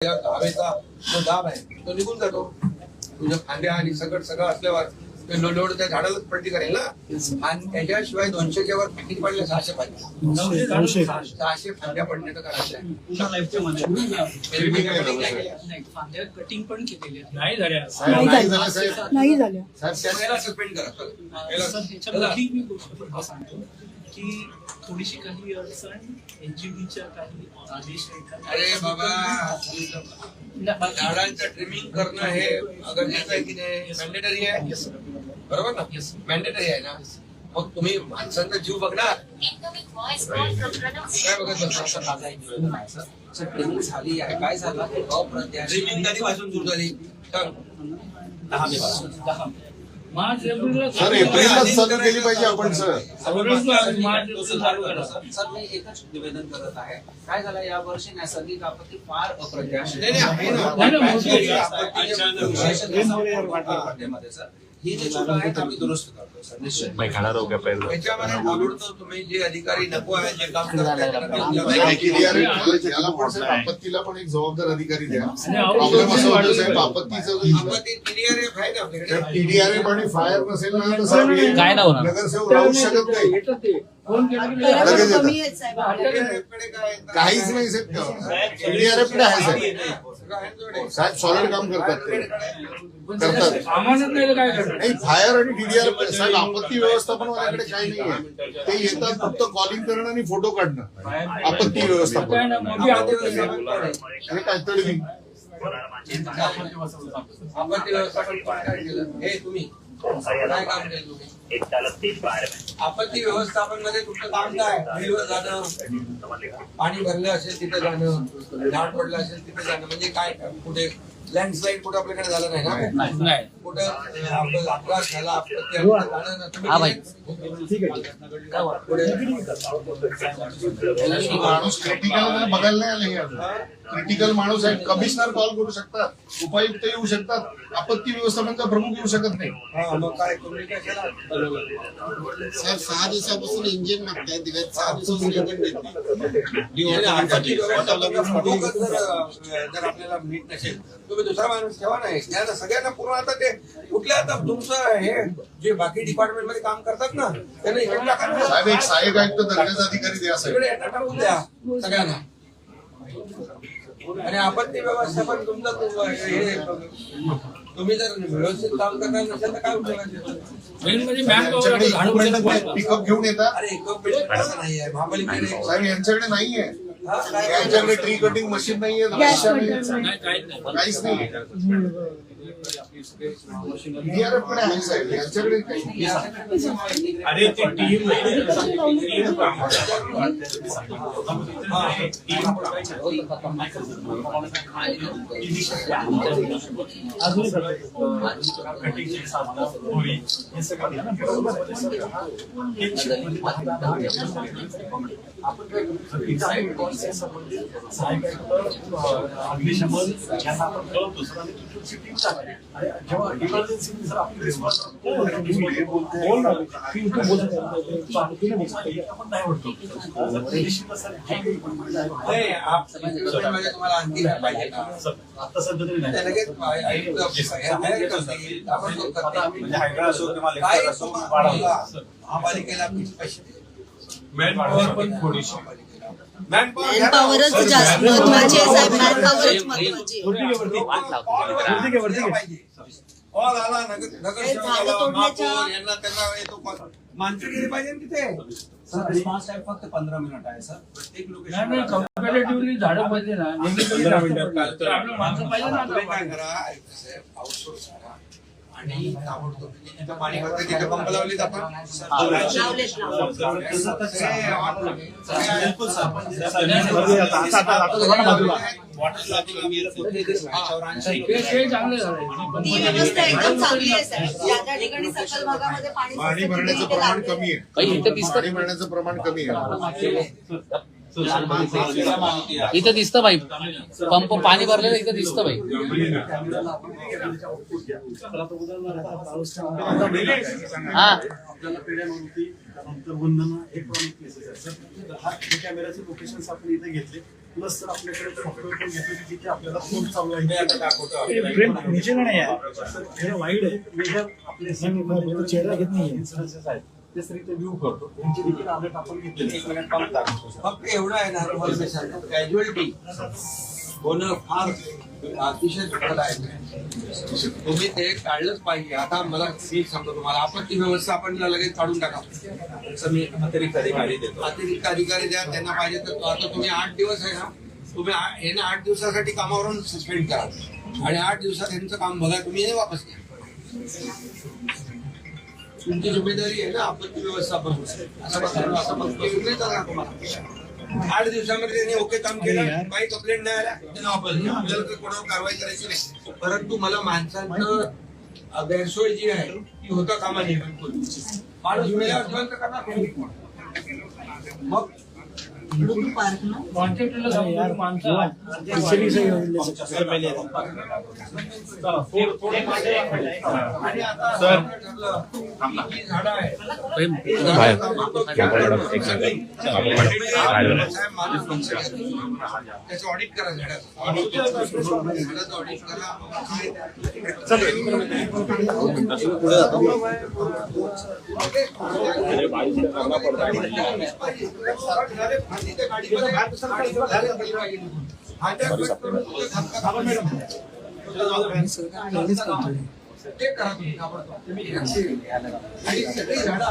हवेचा जो दाब आहे तो निघून जातो. तुझ्या फांद्या आणि सगळं असल्यावर लोड त्या झाडालाच पलटी करेल ना. आणि त्याच्याशिवाय 200च्या वर किती पडले? 600 फांद्या. 600 फांद्या पडण्याचं करायचं फांद्या कटिंग पण केलेली नाही झाल्या. सस्पेंड करा. ह्याच्यामध्ये मी गोष्ट सांगतो की थोडीशी काही अडचण एनजीबीच्या काही आदेश आहेत. अरे बाबा, झाडांचं ट्रिमिंग करणं हे गरजेचं आहे की नाही? मॅन्डेटरी आहे, बरोबर ना? मॅन्डेटरी आहे ना. मग तुम्ही माणसांचा जीव बघणार काय बघत बसता? ट्रेनिंग झाली आहे. काय झालं ट्रिमिंग कधीपासून सुरू झाली? 10 मार्च एप्रिलला सर एप्रिललाच चालू केली पाहिजे आपण. सर सर मी एकच निवेदन करत आहे. काय झालं या वर्षी नैसर्गिक आपत्ती फार अप्रत्याशित सर. ही जे चुका आहेत आम्ही दुरुस्त करतो सर. निश्चित याच्यामध्ये आवडतो तुम्ही जे अधिकारी नको आहे जे काम करतात याला पण साहेब आपत्तीला पण एक जबाबदार अधिकारी द्या. प्रॉब्लेम असं होतं साहेब, आपत्तीचं TDRF आहे ना आपल्याकडे. TDRF आणि फायर नसेल ना तर साहेब नगरसेवक राहू शकत नाही. लगेच येतात. काहीच नाही साहेब. TDRF कडे आहे साहेब. साहेब सॉलिड काम करतात ते करतात. नाही फायर आणि TDRF साहेब आपत्ती व्यवस्थापनाकडे काही नाहीये. ते येतात फक्त कॉलिंग करणं आणि फोटो काढणं. आपत्ती व्यवस्थापन हे काय तळवी. आपत्ती व्यवस्थापन काय केलं हे तुम्ही काय काम केलं तुम्ही? आपत्ती व्यवस्थापन मध्ये तुमचं काम काय? फील्डवर जाणं, पाणी भरलं असेल तिथे जाणं, झाड पडलं असेल तिथे जाणं. म्हणजे काय कुठे लँडस्लाईड कुठं आपल्याकडे झालं नाही ना? कुठं अपघात झाला आपत्ती माणूस क्रिटिकल बघायला नाही आले. क्रिटिकल माणूस आहे. कमिशनर कॉल करू शकतात, उपायुक्त येऊ शकतात, आपत्ती व्यवस्थापनचा प्रमुख येऊ शकत नाही. मग काय तुम्ही काय केला? सर 6 दिवसापासून इंजिन मागताय. दिवस 6 दिवसापासून जर आपल्याला मीठ नसेल तुम्ही दुसरा माणूस ठेवा नाही. त्यांना सगळ्यांना पूर्ण आता ते कुठल्या आता तुमचं हे जे बाकी डिपार्टमेंट मध्ये काम करतात ना त्यांना इकडे टाका. साहेब एक सहाय्यक आयुक्त दर्जाचा अधिकारी द्या साहेब. इकडे यांना टाकून द्या सगळ्यांना. आणि आपत्ती व्यवस्थापन तुमचं हे तुम्ही जर व्यवस्थित काम करणार नसेल तर काय उपयोग? पिकअप घेऊन येतात. अरे इक्विपमेंट असं नाही आहे महापालिकेने. साहेब यांच्याकडे नाहीये. यांच्याकडे ट्री कटिंग मशीन नाहीये, काहीच नाही. TDRF कडे आहे साहेब, यांच्याकडे काही. अरे ते टीम जेव्हा इमर्जन्सी सर आपली रिस्पॉन्स तुम्हाला आणखी पाहिजे का? आता सध्या तरी नाही. लगेच महापालिकेला पैसे मॅनपॉवर पण थोडीशी मॅनपॉवरच जास्त महत्वाची आहे साहेब. मॅनपॉवरच महत्वाची माणसं गेली पाहिजे तिथे. सर रिस्पॉन्स टाइम फक्त 15 मिनिट आहे सर. प्रत्येक लोकेशन कम्पॅरेटिव्हली झाडं पाहिजे ना. 15 मिनिटात आपलं माणसं पाहिजे ना. काय करा आउटसोर्स करा आणि ताबडतोब जिथे पाणी भरते तिथे पंप लावलेत आपण. ती व्यवस्था एकदम चांगली आहे साहेब. ज्या ठिकाणी सखल भागामध्ये पाणी भरण्याचं प्रमाण कमी आहे. पाणी भरण्याचं प्रमाण कमी आहे. इथं दिसतं बाई पंप पाणी भरलेलं इथं दिसतं बाई. हा आपल्याला पेढ्या मारुती वंदना एक प्रमुख केसेस आहेत. 10 कॅमेराचे लोकेशन्स आपण इथे घेतले. प्लस जर आपल्याकडे सॉफ्टवेअर पण घेतलं की जिथे आपल्याला फोन चालू मी आहे आता दाखवतो हे फ्रेम नीचे नाही आहे थोडं वाईड आहे वेगळं आपले चेहरा घेत नाही तेच रीते व्ह्यू करतो यांची देखील अपडेट आपण घेतलेली एक मिनिट काम टाकतो. फक्त एवढं आहे ना तुम्हाला मी सांगतो कॅज्युअलिटी होणं फार अतिशय दुःखद आहे. तुम्ही ते काढलंच पाहिजे. आता मला मी सांगतो तुम्हाला आपत्ती व्यवस्थापनला लगेच काढून टाका. असं मी अतिरिक्त अधिकारी देतो. अतिरिक्त अधिकारी द्या त्यांना पाहिजे तर आता तुम्ही 8 दिवस आहे ना तुम्ही हे ना 8 दिवसासाठी कामावरून सस्पेंड करा आणि 8 दिवसात यांचं काम बघा तुम्ही हे वापस घ्या. तुमची जिम्मेदारी आहे ना आपत्ती व्यवस्थापन. असं बघा असं मग तुम्हाला 8 दिवसामध्ये त्यांनी ओके काम केलं काही कंप्लेंट नाही आला त्यांना वापस घ्या. आपल्याला काही कोणावर कारवाई करायची नाही. परंतु मला माणसांचं गैरसोय जी आहे ती होता कामा नये बिलकुल. माणूस वेळेवर जिवंत करणार नाही. मग आणि आता ठरलं ही झाडं आहे त्याचं ऑडिट करा झाडाचं ऑडिट करा. ते करा तुम्ही आणि सगळी झाडं